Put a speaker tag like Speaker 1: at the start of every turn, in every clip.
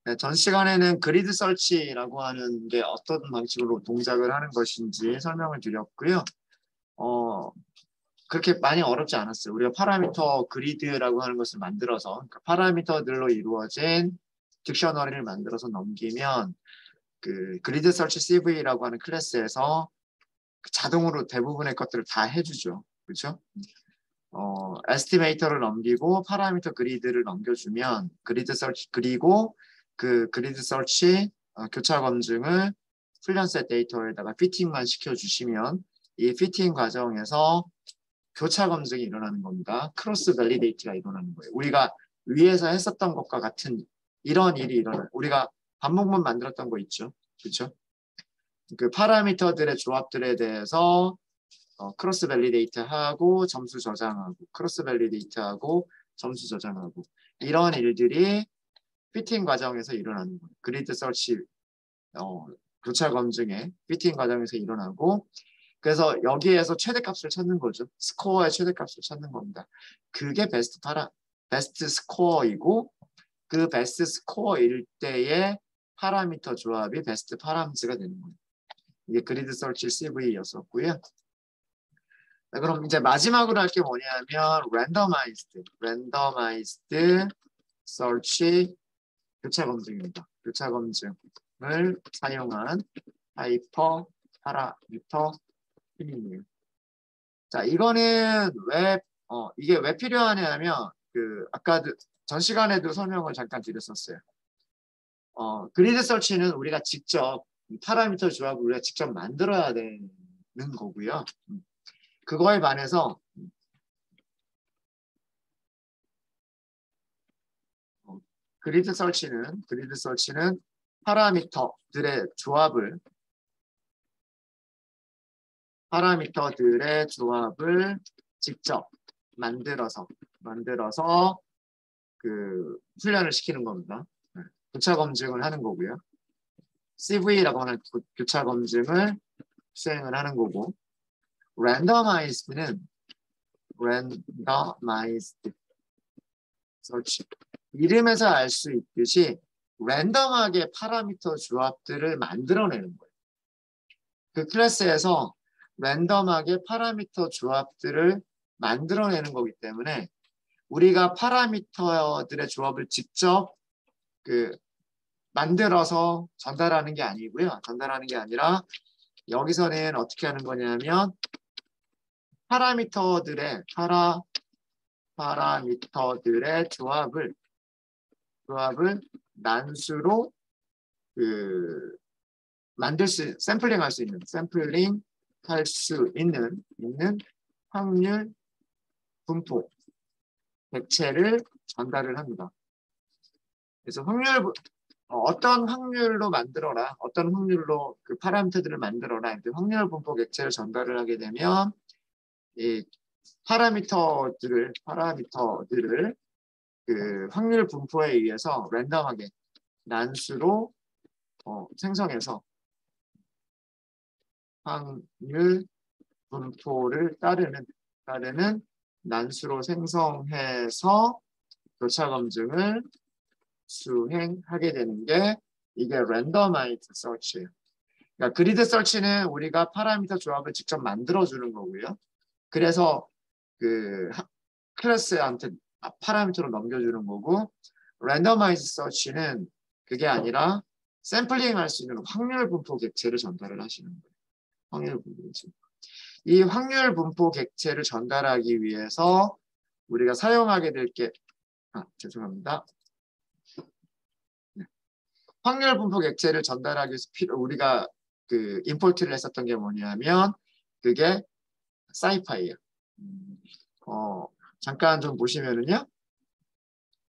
Speaker 1: 네, 전 시간에는 그리드 설치라고 하는 게 어떤 방식으로 동작을 하는 것인지 설명을 드렸고요. 그렇게 많이 어렵지 않았어요. 우리가 파라미터 그리드라고 하는 것을 만들어서 그러니까 파라미터들로 이루어진 딕셔너리를 만들어서 넘기면 그 그리드 설치 CV라고 하는 클래스에서 자동으로 대부분의 것들을 다 해주죠. 그렇죠? 에스티메이터를 넘기고 파라미터 그리드를 넘겨주면 그리드 설치 그리고 그 그리드 설치 교차 검증을 훈련셋 데이터에다가 피팅만 시켜주시면 이 피팅 과정에서 교차 검증이 일어나는 겁니다. 크로스 밸리데이트가 일어나는 거예요. 우리가 위에서 했었던 것과 같은 이런 일이 일어나요. 우리가 반복문 만들었던 거 있죠. 그렇죠? 그 파라미터들의 조합들에 대해서 크로스 밸리데이트 하고 점수 저장하고 크로스 밸리데이트 하고 점수 저장하고 이런 일들이 피팅 과정에서 일어나는 거예요. 그리드 설치 교차 검증의 피팅 과정에서 일어나고 그래서 여기에서 최대값을 찾는 거죠. 스코어의 최대값을 찾는 겁니다. 그게 베스트 스코어이고 그 베스트 스코어일 때의 파라미터 조합이 베스트 파라미터가 되는 거예요. 이게 그리드 설치 CV였었고요. 네, 그럼 이제 마지막으로 할 게 뭐냐면 랜더마이즈드 설치 교차 검증입니다. 교차 검증을 사용한 하이퍼 파라미터 튜닝이에요. 자, 이거는 이게 왜 필요하냐면 아까 전 시간에도 설명을 잠깐 드렸었어요. 그리드 설치는 우리가 직접 파라미터 조합을 우리가 직접 만들어야 되는 거고요. 그거에 반해서 그리드 설치는 파라미터들의 조합을 직접 만들어서 그 훈련을 시키는 겁니다. 교차 검증을 하는 거고요. CV라고 하는 교차 검증을 수행을 하는 거고, 랜더마이즈드 설치. 이름에서 알 수 있듯이 랜덤하게 파라미터 조합들을 만들어내는 거예요. 그 클래스에서 랜덤하게 파라미터 조합들을 만들어내는 거기 때문에 우리가 파라미터들의 조합을 직접 만들어서 전달하는 게 아니고요. 전달하는 게 아니라 여기서는 어떻게 하는 거냐면 파라미터들의 조합을 난수로 샘플링 할 수 있는 확률 분포 객체를 전달을 합니다. 그래서 어떤 확률로 그 파라미터들을 만들어라. 확률 분포 객체를 전달을 하게 되면 이 파라미터들을 그 확률 분포에 의해서 랜덤하게 난수로 생성해서 확률 분포를 따르는 난수로 생성해서 교차 검증을 수행하게 되는 게 이게 랜더마이즈 서치예요. 그러니까 그리드 설치는 우리가 파라미터 조합을 직접 만들어주는 거고요. 그래서 그 클래스한테 파라미터로 넘겨주는 거고, 랜더마이즈 서치는 그게 아니라 샘플링 할 수 있는 확률 분포 객체를 전달을 하시는 거예요. 확률 분포 객체. 이 확률 분포 객체를 전달하기 위해서 우리가 사용하게 될 게, 죄송합니다. 네. 확률 분포 객체를 전달하기 위해서 우리가 임포트를 했었던 게 뭐냐면 그게 사이파이예요. 잠깐 좀 보시면은요.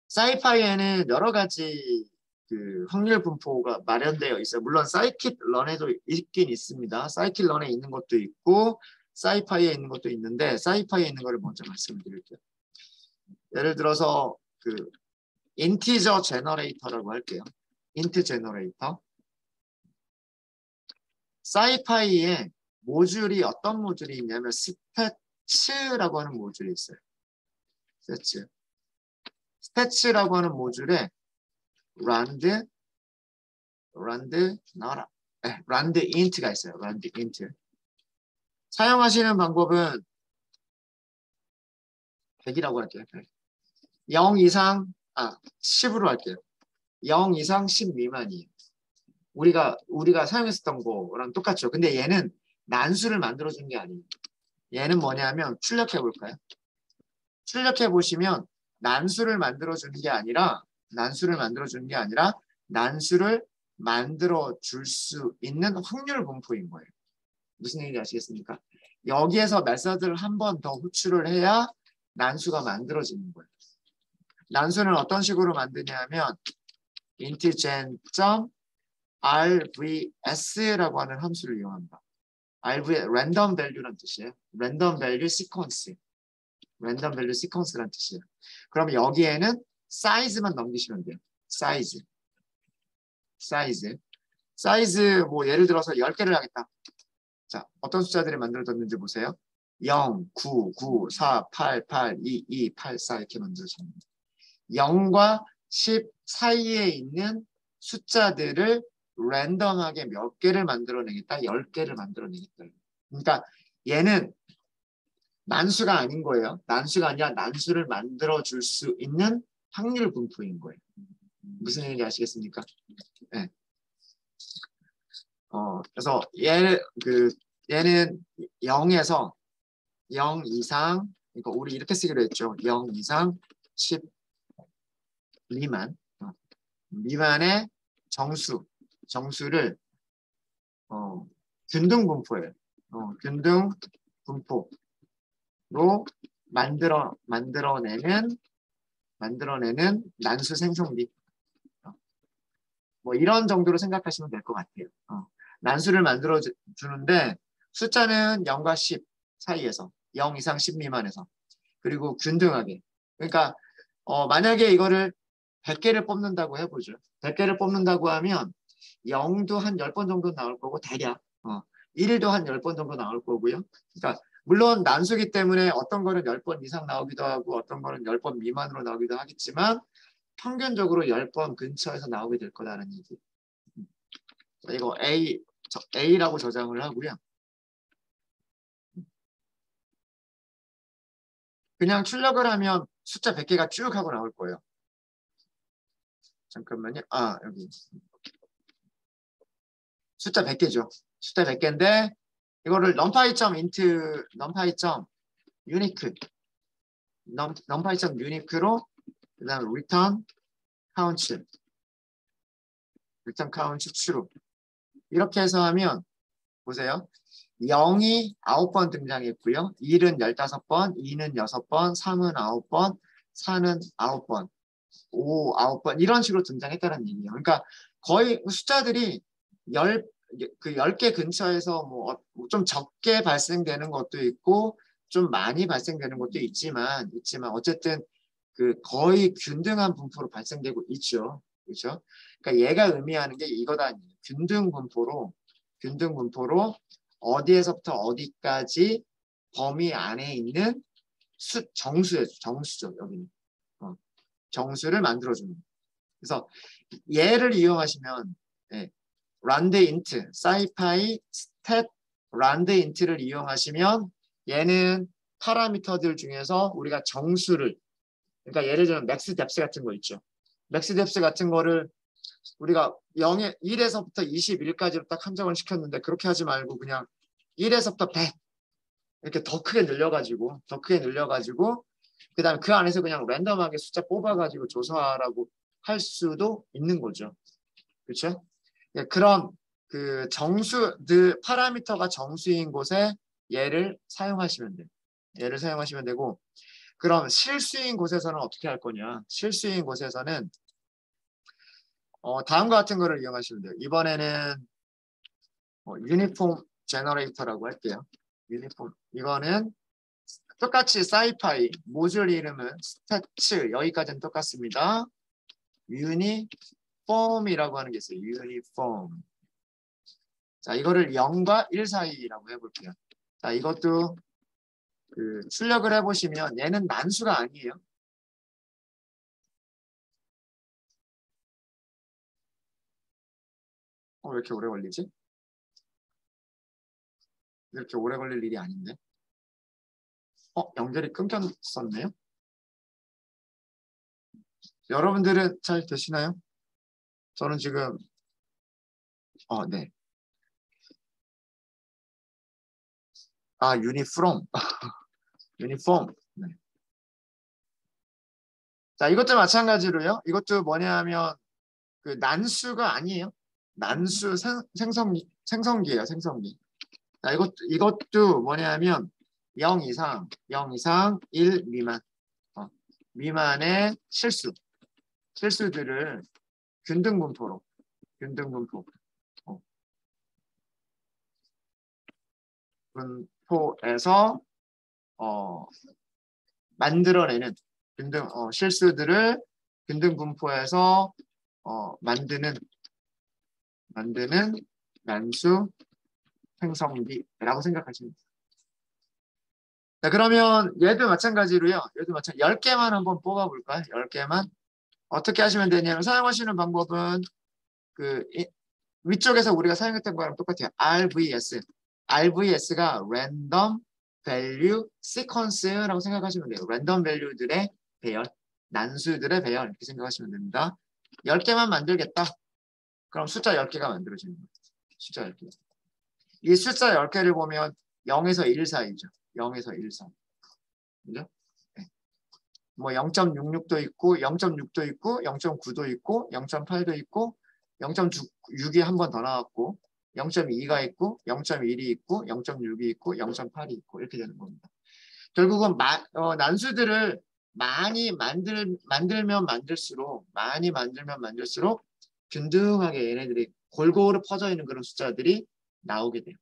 Speaker 1: 사이파이에는 여러 가지 확률 분포가 마련되어 있어요. 물론 사이킷런에도 있긴 있습니다. 사이킷런에 있는 것도 있고 사이파이에 있는 것도 있는데 사이파이에 있는 거를 먼저 말씀드릴게요. 예를 들어서 인티저 제너레이터라고 할게요. 인트 제너레이터. 사이파이에 어떤 모듈이 있냐면 스태츠라고 하는 모듈이 있어요. 스태츠라고 하는 모듈에 란드 rand 나와라. rand int가 있어요. rand int. 사용하시는 방법은 100이라고 할게요. 0 이상 10으로 할게요. 0 이상 10 미만이에요. 우리가 사용했었던 거랑 똑같죠. 근데 얘는 난수를 만들어준 게 아니에요. 얘는 뭐냐면 출력해 볼까요? 출력해 보시면 난수를 만들어주는 게 아니라 난수를 만들어 줄 수 있는 확률 분포인 거예요. 무슨 얘기인지 아시겠습니까? 여기에서 메서드를 한 번 더 호출을 해야 난수가 만들어지는 거예요. 난수는 어떤 식으로 만드냐면 integent.rvs라고 하는 함수를 이용합니다. RV random value란 뜻이에요. random value sequence. random value sequence란 뜻이에요. 그럼 여기에는 사이즈만 넘기시면 돼요. 사이즈 뭐 예를 들어서 10개를 하겠다. 자, 어떤 숫자들이 만들어졌는지 보세요. 0, 9, 9, 4, 8, 8, 2, 2, 8, 4 이렇게 만들어집니다. 0과 10 사이에 있는 숫자들을 랜덤하게 몇 개를 만들어내겠다? 10개를 만들어내겠다. 그러니까 얘는 난수가 아닌 거예요. 난수가 아니라 난수를 만들어줄 수 있는 확률 분포인 거예요. 무슨 얘기인지 아시겠습니까? 네. 그래서 얘는 0에서 0 이상, 그러니까 우리 이렇게 쓰기로 했죠. 0 이상 10 미만의 정수를 균등 분포예요. 균등 분포로 만들어내는 난수 생성비. 뭐 이런 정도로 생각하시면 될 것 같아요. 난수를 만들어 주는데 숫자는 0과 10 사이에서 0 이상 10 미만에서 그리고 균등하게. 그러니까 만약에 이거를 100개를 뽑는다고 해보죠. 100개를 뽑는다고 하면 0도 한 10번 정도 나올 거고 대략 1도 한 10번 정도 나올 거고요. 그러니까 물론 난수기 때문에 어떤 거는 10번 이상 나오기도 하고 어떤 거는 10번 미만으로 나오기도 하겠지만 평균적으로 10번 근처에서 나오게 될 거다라는 얘기. 이거 A라고 저장을 하고요. 그냥 출력을 하면 숫자 100개가 쭉 하고 나올 거예요. 잠깐만요. 여기. 숫자 100개죠. 숫자 100개인데 이거를 numpy.unique numpy.unique로 그다음 return count true 이렇게 해서 하면 보세요. 0이 9번 등장했고요. 1은 15번, 2는 6번, 3은 9번, 4는 9번, 5, 9번 이런 식으로 등장했다는 얘기예요. 그러니까 거의 숫자들이 10개 근처에서 뭐 좀 적게 발생되는 것도 있고 좀 많이 발생되는 것도 있지만 어쨌든 거의 균등한 분포로 발생되고 있죠. 그렇죠? 그러니까 얘가 의미하는 게 이거다. 균등 분포로 어디에서부터 어디까지 범위 안에 있는 정수죠. 여기는. 정수를 만들어주는. 그래서 얘를 이용하시면 randint, scipy, stat, randint를 이용하시면 얘는 파라미터들 중에서 우리가 정수를 그러니까 예를 들면 맥스 뎁스 같은 거 있죠. 맥스 뎁스 같은 거를 우리가 1에서부터 21까지로 딱 한정을 시켰는데 그렇게 하지 말고 그냥 1에서부터 100 이렇게 더 크게 늘려가지고 그 다음에 그 안에서 그냥 랜덤하게 숫자 뽑아가지고 조사하라고 할 수도 있는 거죠. 그렇죠? 그런 파라미터가 정수인 곳에 얘를 사용하시면 돼요. 되고 그럼 실수인 곳에서는 어떻게 할 거냐? 실수인 곳에서는 다음과 같은 거를 이용하시면 돼요. 이번에는 유니폼 제너레이터라고 할게요. 유니폼 이거는 똑같이 사이파이 모듈 이름은 스태츠 여기까지는 똑같습니다. 유니폼이라고 하는 게 있어요. 유니폼. 자 이거를 0과 1 사이라고 해볼게요. 자 이것도 출력을 해보시면 얘는 난수가 아니에요. 왜 이렇게 오래 걸리지? 이렇게 오래 걸릴 일이 아닌데. 연결이 끊겼었네요. 여러분들은 잘 되시나요? 저는 지금 네. 유니폼. 유니폼. 네. 자, 이것도 마찬가지로요. 이것도 뭐냐 하면 그 난수가 아니에요. 난수 생성기예요, 생성기. 자, 이것도 뭐냐 하면 0 이상, 1 미만. 미만의 실수들을 균등분포로, 분포에서 만들어내는 실수들을 균등분포에서 만드는 난수 생성비라고 생각하시면 돼요. 자, 그러면 얘도 마찬가지로요. 10개만 한번 뽑아볼까요? 10개만. 어떻게 하시면 되냐면 사용하시는 방법은 위쪽에서 우리가 사용했던 거랑 똑같아요. RVS가 Random Value Sequence라고 생각하시면 돼요. 랜덤 밸류들의 배열, 난수들의 배열 이렇게 생각하시면 됩니다. 10개만 만들겠다. 그럼 숫자 10개가 만들어지는 거예요. 숫자 10개. 이 숫자 10개를 보면 0에서 1 사이죠. 0에서 1 사이. 그죠? 네. 뭐 0.66도 있고 0.6도 있고 0.9도 있고 0.8도 있고 0.6이 한 번 더 나왔고 0.2가 있고 0.1이 있고 0.6이 있고 0.8이 있고 이렇게 되는 겁니다. 결국은 난수들을 많이 만들면 만들수록 균등하게 얘네들이 골고루 퍼져 있는 그런 숫자들이 나오게 돼요.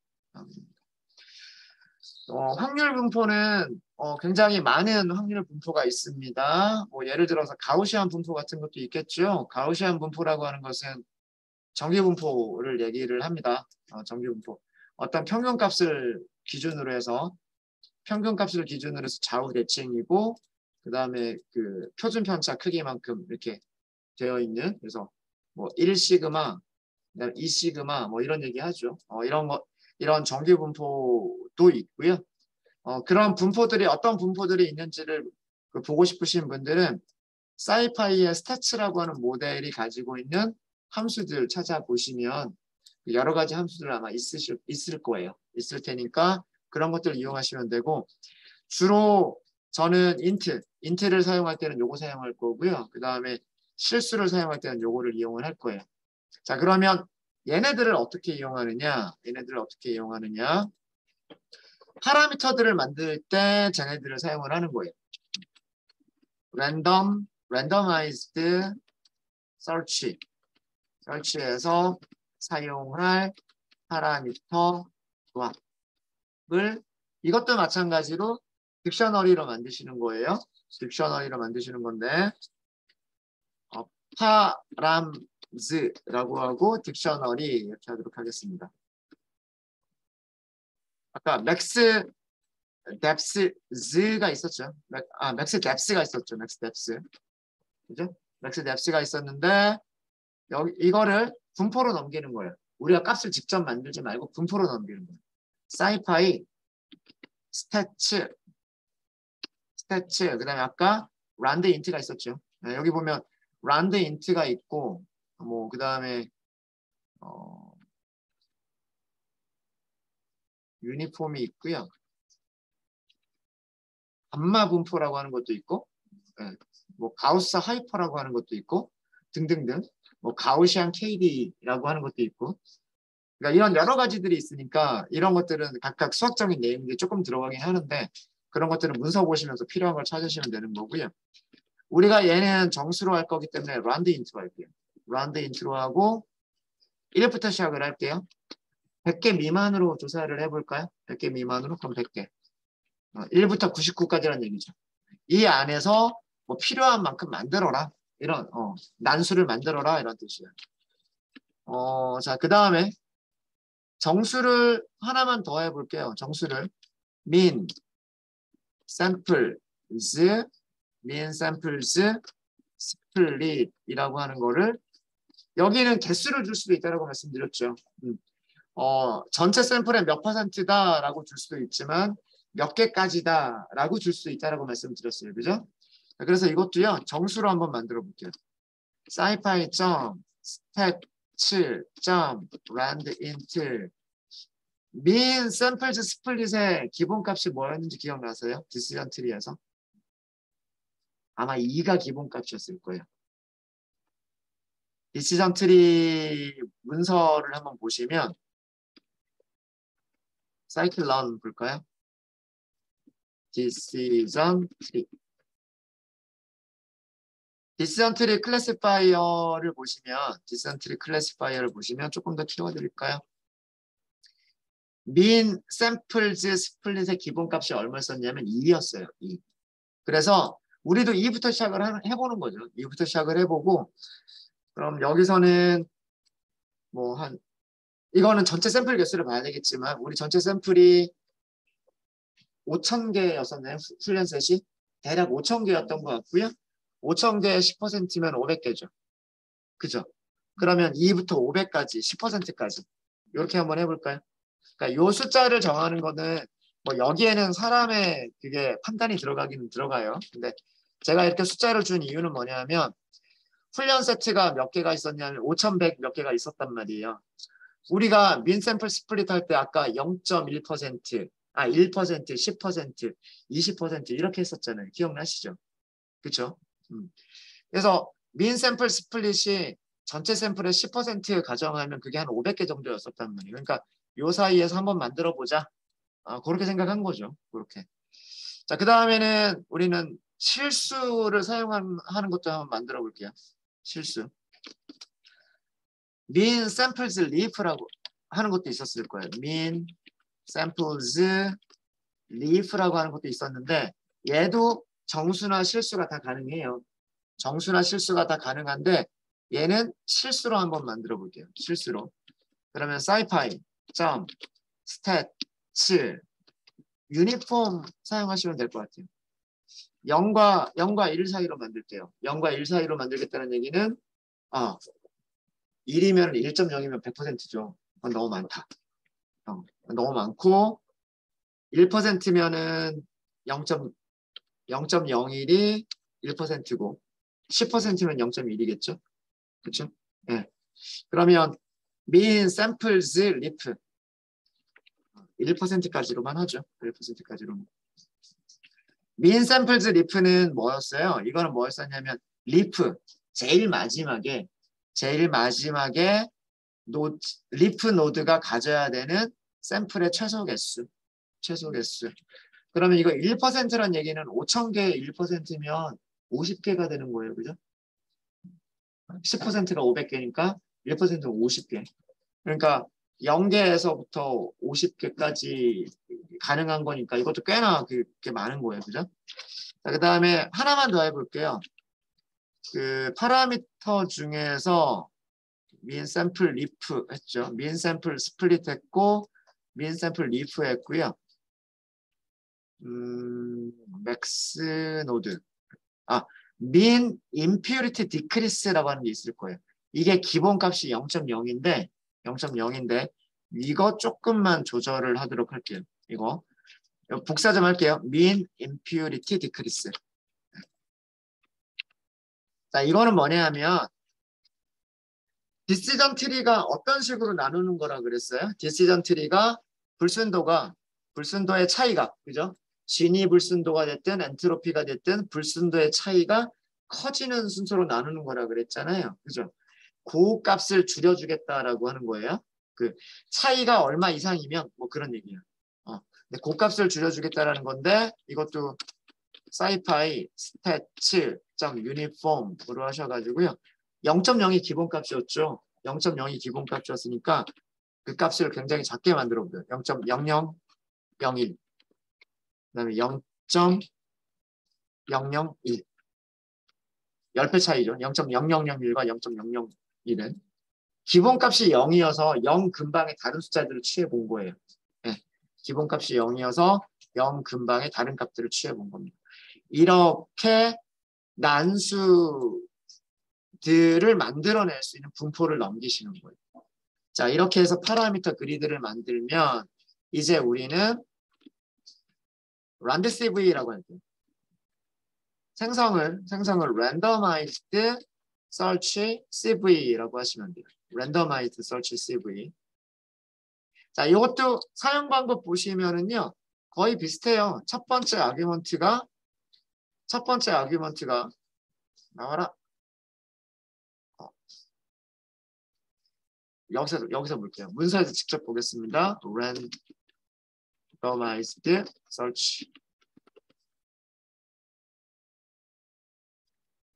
Speaker 1: 확률 분포는 굉장히 많은 확률 분포가 있습니다. 뭐 예를 들어서 가우시안 분포 같은 것도 있겠죠. 가우시안 분포라고 하는 것은 정기 분포를 얘기를 합니다. 정기 분포. 어떤 평균값을 기준으로 해서 좌우 대칭이고 그다음에 그 표준 편차 크기만큼 이렇게 되어 있는 그래서 뭐 1시그마, 그다음에 2시그마 뭐 이런 얘기 하죠. 이런 정기 분포도 있고요. 그런 분포들이 어떤 분포들이 있는지를 보고 싶으신 분들은 사이파이의 스태츠라고 하는 모델이 가지고 있는 함수들 찾아보시면 여러 가지 함수들 아마 있을 거예요. 있을 테니까 그런 것들 이용하시면 되고 주로 저는 인트를 사용할 때는 요거 사용할 거고요. 그 다음에 실수를 사용할 때는 요거를 이용을 할 거예요. 자, 그러면 얘네들을 어떻게 이용하느냐? 파라미터들을 만들 때 쟤네들을 사용을 하는 거예요. randomized search에서 사용할 파라미터 조합을 이것도 마찬가지로 딕셔너리로 만드시는 거예요. 딕셔너리로 만드시는 건데 파람즈라고 하고 딕셔너리 이렇게 하도록 하겠습니다. 아까 맥스 뎁스가 있었죠. 맥스 뎁스가 있었죠. 그죠? 맥스 뎁스가 있었는데 이거를 분포로 넘기는 거예요. 우리가 값을 직접 만들지 말고 분포로 넘기는 거예요. 사이파이 스태츠 그다음에 아까 란드 인트가 있었죠. 네, 여기 보면 란드 인트가 있고 뭐 그다음에 유니폼이 있고요. 감마 분포라고 하는 것도 있고 네, 뭐 가우스 하이퍼라고 하는 것도 있고 등등등 뭐 가우시안 KD라고 하는 것도 있고 그러니까 이런 여러 가지들이 있으니까 이런 것들은 각각 수학적인 내용들이 조금 들어가긴 하는데 그런 것들은 문서 보시면서 필요한 걸 찾으시면 되는 거고요. 우리가 얘는 정수로 할 거기 때문에 란드 인트로 할게요. 란드 인트로 하고 1부터 시작을 할게요. 100개 미만으로 조사를 해볼까요? 100개 미만으로? 그럼 100개. 1부터 99까지라는 얘기죠. 이 안에서 뭐 필요한 만큼 만들어라. 이런 난수를 만들어라 이런 뜻이에요. 자, 그 다음에 정수를 하나만 더 해볼게요. 정수를 min samples split이라고 하는 거를 여기는 개수를 줄 수도 있다고 말씀드렸죠. 전체 샘플의 몇 %다라고 줄 수도 있지만 몇 개까지다라고 줄 수도 있다고 말씀드렸어요. 그죠? 그래서 이것도요. 정수로 한번 만들어 볼게요. scipy.stat7.randint mean samples split의 기본값이 뭐였는지 기억나세요? 디시전 트리에서? 아마 2가 기본값이었을 거예요. 디시전 트리 문서를 한번 보시면 scikit-learn 볼까요? 디시전 트리. 디시전 트리 클래시파이어를 보시면 조금 더 키워드릴까요? mean samples split의 기본값이 얼마였었냐면 2였어요. 2. 그래서 우리도 2부터 시작을 해보는 거죠. 2부터 시작을 해보고 그럼 여기서는 뭐 이거는 전체 샘플 개수를 봐야 되겠지만 우리 전체 샘플이 5,000개였었나요? 훈련셋이? 대략 5,000개였던 것 같고요. 5,000개의 10%면 500개죠. 그죠? 그러면 2부터 500까지 10%까지 이렇게 한번 해볼까요? 그러니까 이 숫자를 정하는 거는 뭐 여기에는 사람의 그게 판단이 들어가기는 들어가요. 근데 제가 이렇게 숫자를 준 이유는 뭐냐면 훈련 세트가 몇 개가 있었냐면 5,100 몇 개가 있었단 말이에요. 우리가 민 샘플 스플릿 할 때 아까 0.1%, 1%, 10%, 20% 이렇게 했었잖아요. 기억나시죠? 그렇죠? 그래서 민 샘플 스플릿이 전체 샘플의 10% 가정하면 그게 한 500개 정도였었단 말이에요. 그러니까 요 사이에서 한번 만들어 보자. 그렇게 생각한 거죠. 그렇게. 자, 그 다음에는 우리는 실수를 사용하는 것도 한번 만들어 볼게요. 실수. mean samples leaf라고 하는 것도 있었을 거예요. mean samples leaf라고 하는 것도 있었는데 얘도 정수나 실수가 다 가능해요. 정수나 실수가 다 가능한데 얘는 실수로 한번 만들어 볼게요. 실수로. 그러면 scipy stat 7 유니폼 사용하시면 될 것 같아요. 0과 1 사이로 만들게요. 0과 1 사이로 만들겠다는 얘기는 1이면 1.0이면 100%죠. 너무 많다. 너무 많고 1%면은 0.01이 1%고 10%면 0.1이겠죠. 그렇죠? 네. 그러면 mean samples leaf 1%까지로만 하죠. 1%까지로만. mean samples leaf는 뭐였어요? 이거는 뭐였었냐면 leaf 제일 마지막에 리프 노드가 가져야 되는 샘플의 최소 개수. 그러면 이거 1%란 얘기는 5,000개의 1%면 50개가 되는 거예요. 그죠? 10%가 500개니까 1%는 50개. 그러니까 0개에서부터 50개까지 가능한 거니까 이것도 꽤나 그렇게 많은 거예요. 그죠? 자, 그 다음에 하나만 더 해볼게요. 그 파라미터 중에서 mean sample leaf 했죠. mean sample split 했고 mean sample leaf 했고요. max node. mean impurity decrease라고 하는 게 있을 거예요. 이게 기본값이 0.0인데 이거 조금만 조절을 하도록 할게요. 이거 복사 좀 할게요. mean impurity decrease. 자, 이거는 뭐냐 하면 디시전 트리가 어떤 식으로 나누는 거라 그랬어요? 디시전 트리가 불순도의 차이가, 그죠? 진이 불순도가 됐든 엔트로피가 됐든 불순도의 차이가 커지는 순서로 나누는 거라 그랬잖아요. 그죠? 그 값을 줄여주겠다라고 하는 거예요. 그 차이가 얼마 이상이면 뭐 그런 얘기예요. 근데 그 값을 줄여주겠다라는 건데 이것도 scipy stat7.uniform으로 하셔가지고요. 0.0이 기본값이었죠. 0.0이 기본값이었으니까 그 값을 굉장히 작게 만들어 보세요. 0.0001 그다음에 0.001 10배 차이죠. 0.0001과 0.001은 기본값이 0이어서 0 근방의 다른 숫자들을 취해 본 거예요. 네. 기본값이 0이어서 0 근방의 다른 값들을 취해 본 겁니다. 이렇게 난수 들을 만들어낼 수 있는 분포를 넘기시는 거예요. 자, 이렇게 해서 파라미터 그리드를 만들면 이제 우리는 rand CV라고 할게요. 생성을 randomized search CV라고 하시면 돼요. randomized search CV. 자, 이것도 사용 방법 보시면은요, 거의 비슷해요. 첫 번째 아규먼트가 나와라. 여기서 볼게요. 문서에서 직접 보겠습니다. randomized search.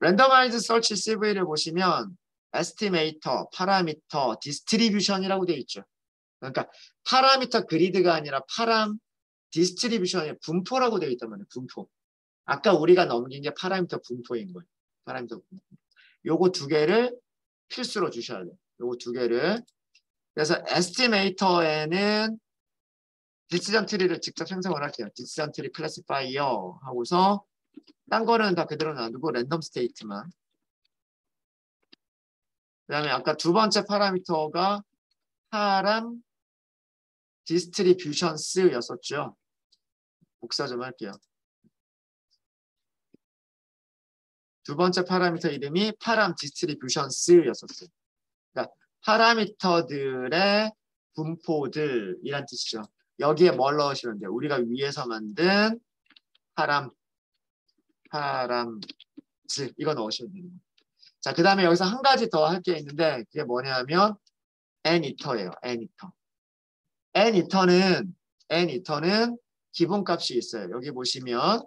Speaker 1: randomized search CV를 보시면 estimator, parameter, distribution이라고 되어 있죠. 그러니까 파라미터 그리드가 아니라 디스트리뷰션의 분포라고 되어 있단 말이에요. 분포. 아까 우리가 넘긴 게 파라미터 분포인 거예요. 파라미터 분포. 요거 두 개를 필수로 주셔야 돼요. 요거 두 개를. 그래서 에스티메이터에는 디시전 트리를 직접 생성을 할게요. 디시전 트리 클래시파이어 하고서 딴 거는 다 그대로 놔두고 랜덤 스테이트만. 그 다음에 아까 두 번째 파라미터가 파람 디스트리뷰션스였었죠. 복사 좀 할게요. 두 번째 파라미터 이름이 파람 디스트리뷰션스였었어요. 그러니까 파라미터들의 분포들이란 뜻이죠. 여기에 뭘 넣으시면 돼요? 우리가 위에서 만든 파람즈 이거 넣으시면 됩니다. 자, 그 다음에 여기서 한 가지 더 할 게 있는데 그게 뭐냐면 n이터예요. n이터는 기본값이 있어요. 여기 보시면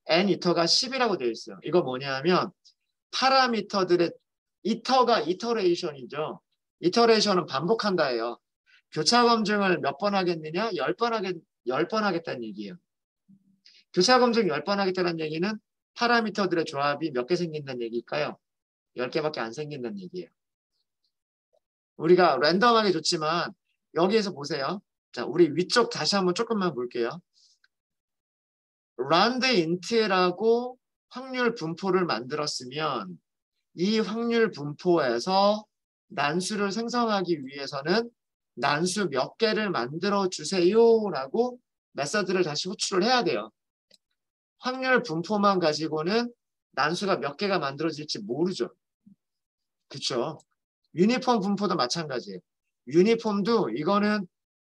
Speaker 1: n이터가 10이라고 되어 있어요. 이거 뭐냐면 파라미터들의 이터가 이터레이션이죠. 이터레이션은 반복한다예요. 교차 검증을 몇 번 하겠느냐? 10번 하겠다는 얘기예요. 교차 검증 10번 하겠다는 얘기는 파라미터들의 조합이 몇 개 생긴다는 얘기일까요? 10개밖에 안 생긴다는 얘기예요. 우리가 랜덤하게 줬지만 여기에서 보세요. 자, 우리 위쪽 다시 한번 조금만 볼게요. rand int라고 확률 분포를 만들었으면 이 확률 분포에서 난수를 생성하기 위해서는 난수 몇 개를 만들어 주세요라고 메서드를 다시 호출을 해야 돼요. 확률 분포만 가지고는 난수가 몇 개가 만들어질지 모르죠. 그렇죠? 유니폼 분포도 마찬가지예요. 유니폼도 이거는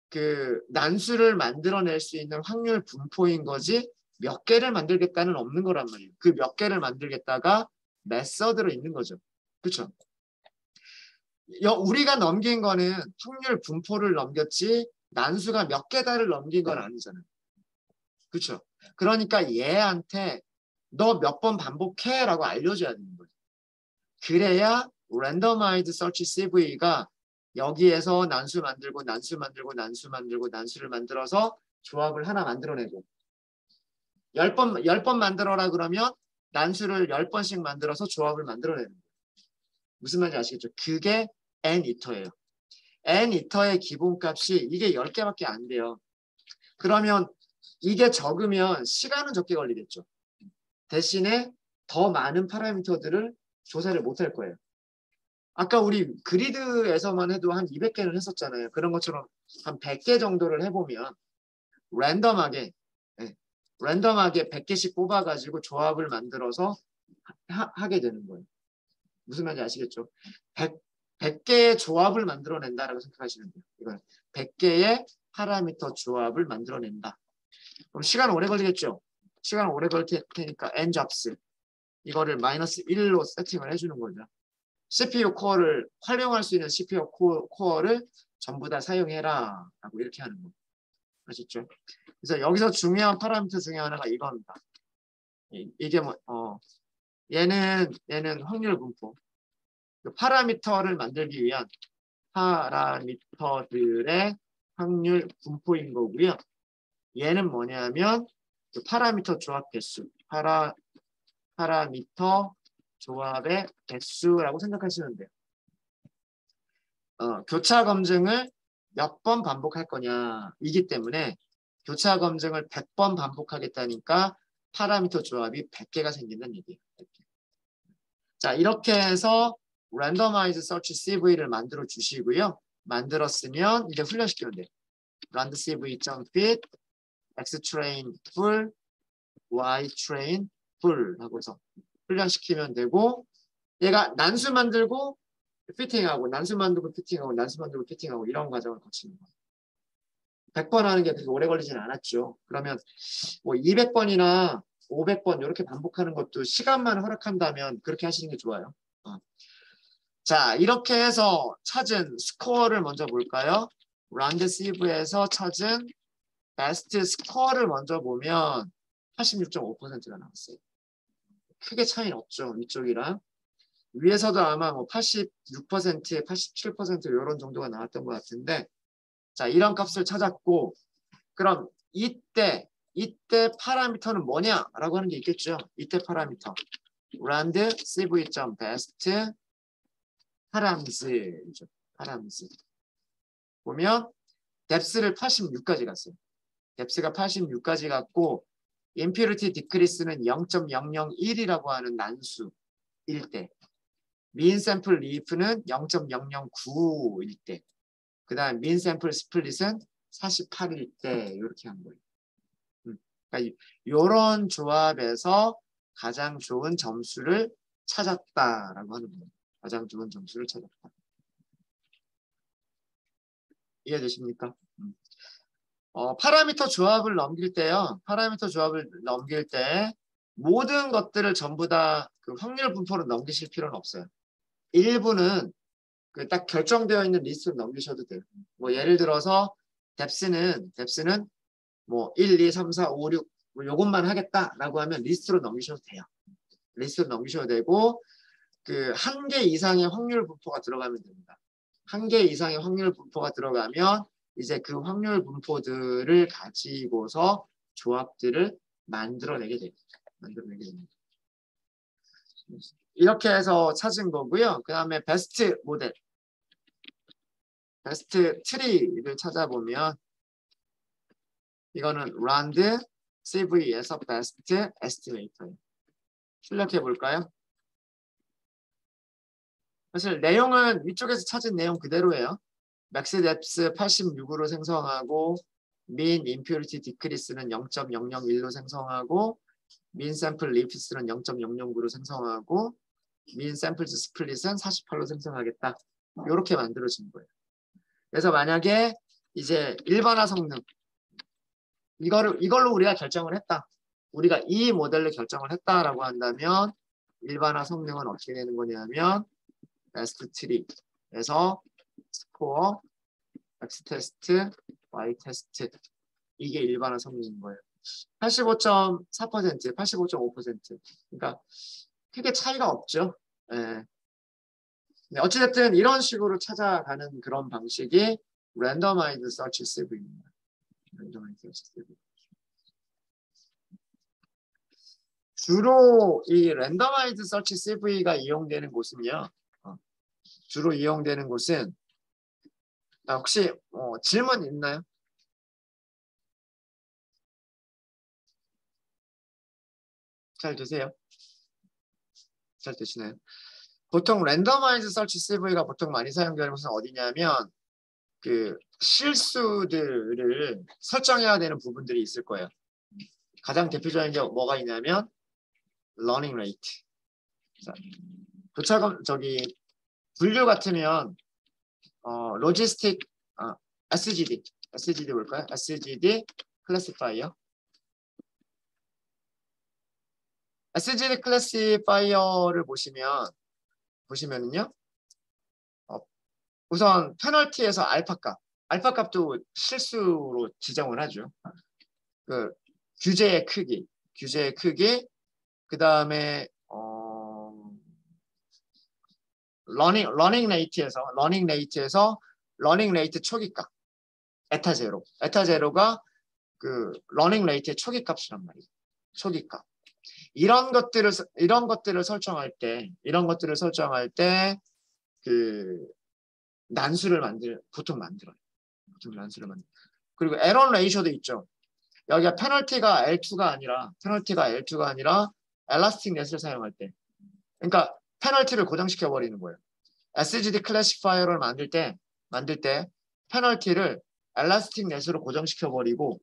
Speaker 1: 그 난수를 만들어낼 수 있는 확률 분포인 거지 몇 개를 만들겠다는 없는 거란 말이에요. 그 몇 개를 만들겠다가 메서드로 있는 거죠. 그렇죠? 우리가 넘긴 거는 확률 분포를 넘겼지 난수가 몇 개다를 넘긴 건 아니잖아요. 그렇죠? 그러니까 얘한테 너 몇 번 반복해 라고 알려줘야 되는 거예요. 그래야 randomized search CV가 여기에서 난수를 만들어서 조합을 하나 만들어내고 10번 만들어라 그러면 난수를 10번씩 만들어서 조합을 만들어내는 거예요. 무슨 말인지 아시겠죠? 그게 n이터예요. n이터의 기본값이 이게 10개밖에 안 돼요. 그러면 이게 적으면 시간은 적게 걸리겠죠. 대신에 더 많은 파라미터들을 조사를 못할 거예요. 아까 우리 그리드에서만 해도 한 200개는 했었잖아요. 그런 것처럼 한 100개 정도를 해보면 랜덤하게 100개씩 뽑아가지고 조합을 만들어서 하게 되는 거예요. 무슨 말인지 아시겠죠? 100개의 조합을 만들어낸다라고 생각하시면 돼요. 이건 100개의 파라미터 조합을 만들어낸다. 그럼 시간 오래 걸리겠죠? 시간 오래 걸릴 테니까 n잡스 이거를 -1로 세팅을 해주는 거죠. CPU 코어를 활용할 수 있는 CPU 코어를 전부 다 사용해라 라고 이렇게 하는 거 아시죠? 그래서 여기서 중요한 파라미터 중에 하나가 이겁니다. 이게 얘는 확률 분포. 파라미터를 만들기 위한 파라미터들의 확률 분포인 거고요. 얘는 뭐냐면 파라미터 조합 개수, 파라미터 조합의 개수라고 생각하시면 돼요. 교차 검증을 몇 번 반복할 거냐 이기 때문에 교차 검증을 100번 반복하겠다니까 파라미터 조합이 100개가 생긴다는 얘기예요. 자, 이렇게 해서 randomize search CV를 만들어 주시고요. 만들었으면 이제 훈련시키면 돼요. rand cv.fit xtrain full ytrain full 하고서 훈련시키면 되고 얘가 난수 만들고 피팅하고 난수 만들고 피팅하고 난수 만들고 피팅하고 이런 과정을 거치는 거예요. 100번 하는 게 그렇게 오래 걸리진 않았죠. 그러면 뭐 200번이나 500번 이렇게 반복하는 것도 시간만 허락한다면 그렇게 하시는 게 좋아요. 자, 이렇게 해서 찾은 스코어를 먼저 볼까요? 란드시브에서 찾은 베스트 스코어를 먼저 보면 86.5%가 나왔어요. 크게 차이는 없죠. 이쪽이랑. 위에서도 아마 뭐 86%, 87% 이런 정도가 나왔던 것 같은데 자, 이런 값을 찾았고 그럼 이때 파라미터는 뭐냐라고 하는 게 있겠죠. 이때 파라미터 rand cv.best 파람즈죠. 파람즈 보면 뎁스를 86까지 갔어요. 뎁스가 86까지 갔고 impurity decrease는 0.001이라고 하는 난수일 때 mean sample leaf는 0.009일 때 그 다음 mean sample split은 48일 때 이렇게 한 거예요. 그러니까 이런 조합에서 가장 좋은 점수를 찾았다라고 하는 거예요. 가장 좋은 점수를 찾았다. 이해되십니까? 파라미터 조합을 넘길 때요. 파라미터 조합을 넘길 때 모든 것들을 전부 다 그 확률 분포로 넘기실 필요는 없어요. 일부는 그 딱 결정되어 있는 리스트로 넘기셔도 돼요. 뭐 예를 들어서 뎁스는 뭐 1, 2, 3, 4, 5, 6 뭐 요것만 하겠다라고 하면 리스트로 넘기셔도 돼요. 리스트로 넘기셔도 되고 그 한 개 이상의 확률 분포가 들어가면 됩니다. 한 개 이상의 확률 분포가 들어가면 이제 그 확률 분포들을 가지고서 조합들을 만들어내게 됩니다. 이렇게 해서 찾은 거고요. 그 다음에 베스트 모델, 베스트 트리를 찾아보면 이거는 rand CV에서 베스트 에스티메이터예요. 출력해 볼까요? 사실 내용은 위쪽에서 찾은 내용 그대로예요. 맥스 뎁스 86으로 생성하고 mean impurity decrease는 0.001로 생성하고 mean sample leafs는 0.009로 생성하고 mean samples split은 48로 생성하겠다. 이렇게 만들어진 거예요. 그래서 만약에 이제 일반화 성능 이걸로 우리가 결정을 했다. 우리가 이 모델로 결정을 했다라고 한다면 일반화 성능은 어떻게 되는 거냐면 베스트 트리에서 스코어, X 테스트, Y 테스트 이게 일반화 성능인 거예요. 85.4%, 85.5%. 그러니까 크게 차이가 없죠. 예. 네, 어찌됐든 이런 식으로 찾아가는 그런 방식이 randomized search CV입니다. randomized search CV. 주로 이 randomized search CV가 이용되는 곳은요. 주로 이용되는 곳은 혹시 질문 있나요? 잘 되세요? 잘 되시나요? 보통 randomized search CV가 보통 많이 사용되는 곳은 어디냐면 그 실수들을 설정해야 되는 부분들이 있을 거예요. 가장 대표적인 게 뭐가 있냐면 learning rate. 자, 교차감 저기 분류 같으면 로지스틱 SGD 볼까요? SGD 클래시파이어. SGD 클래시파이어를 보시면은요. 우선 페널티에서 알파 값도 실수로 지정을 하죠. 그 규제의 크기, 그 다음에 러닝 레이트에서 러닝 레이트 초기값, 에타 제로가 그 러닝 레이트의 초기값이란 말이에요. 초기값. 이런 것들을 설정할 때 그 난수를 보통 만들어요. 그리고 에러 레이셔도 있죠. 여기가 페널티가 L2가 아니라 엘라스틱 넷을 사용할 때. 그러니까 페널티를 고정시켜 버리는 거예요. SGD 클래시파이어를 만들 때 페널티를 엘라스틱 넷으로 고정시켜 버리고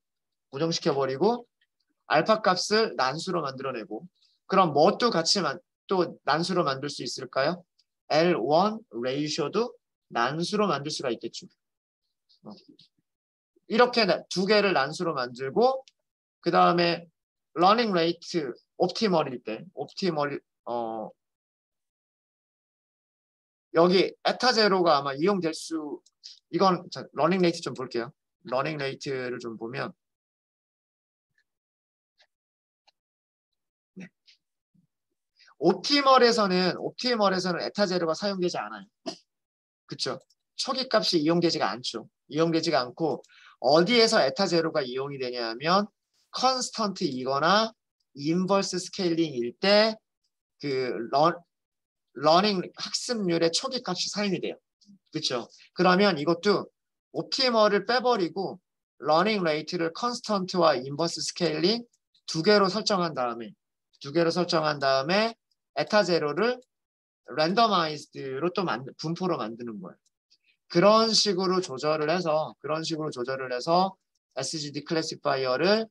Speaker 1: 알파 값을 난수로 만들어내고 그럼 뭣도 같이 또 난수로 만들 수 있을까요? L1 레이쇼도 난수로 만들 수가 있겠죠. 이렇게 두 개를 난수로 만들고 그 다음에 러닝 레이트 옵티멀일 때 여기 에타 제로가 아마 이용될 수 이건 러닝 레이트 좀 볼게요. 러닝 레이트를 좀 보면 네. 옵티멀에서는 에타 제로가 사용되지 않아요. 그렇죠? 초기 값이 이용되지가 않죠. 이용되지가 않고 어디에서 에타 제로가 이용이 되냐면 컨스턴트이거나 인버스 스케일링일 때 그 러닝 학습률의 초기 값이 사용이 돼요. 그렇죠? 그러면 이것도 옵티멀을 빼버리고 러닝 레이트를 컨스턴트와 인버스 스케일링 두 개로 설정한 다음에 에타 제로를 랜더마이즈드로 또 분포로 만드는 거예요. 그런 식으로 조절을 해서 SGD 클래시파이어를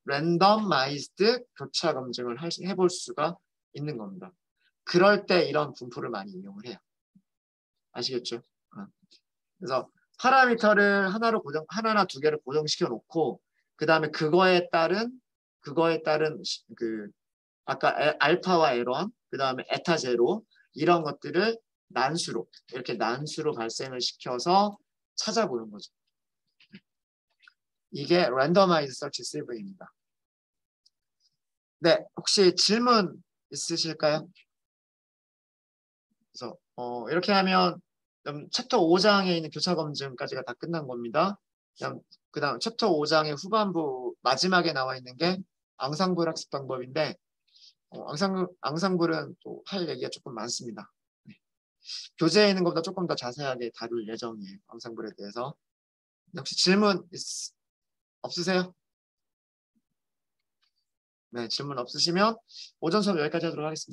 Speaker 1: 랜덤마이즈드 교차 검증을 해볼 수가 있는 겁니다. 그럴 때 이런 분포를 많이 이용을 해요. 아시겠죠? 그래서 파라미터를 하나나 두 개를 고정시켜 놓고 그 다음에 그거에 따른 그 아까 알파와 L1 그 다음에 에타 제로 이런 것들을 이렇게 난수로 발생을 시켜서 찾아보는 거죠. 이게 랜더마이즈 서치 실버입니다. 네, 혹시 질문 있으실까요? 그래서 이렇게 하면 챕터 5장에 있는 교차 검증까지가 다 끝난 겁니다. 그다음 챕터 5장의 후반부 마지막에 나와 있는 게 앙상블 학습 방법인데 앙상블은 또 할 얘기가 조금 많습니다. 네. 교재에 있는 것보다 조금 더 자세하게 다룰 예정이에요. 앙상블에 대해서. 혹시 질문 없으세요? 네, 질문 없으시면 오전 수업 여기까지 하도록 하겠습니다.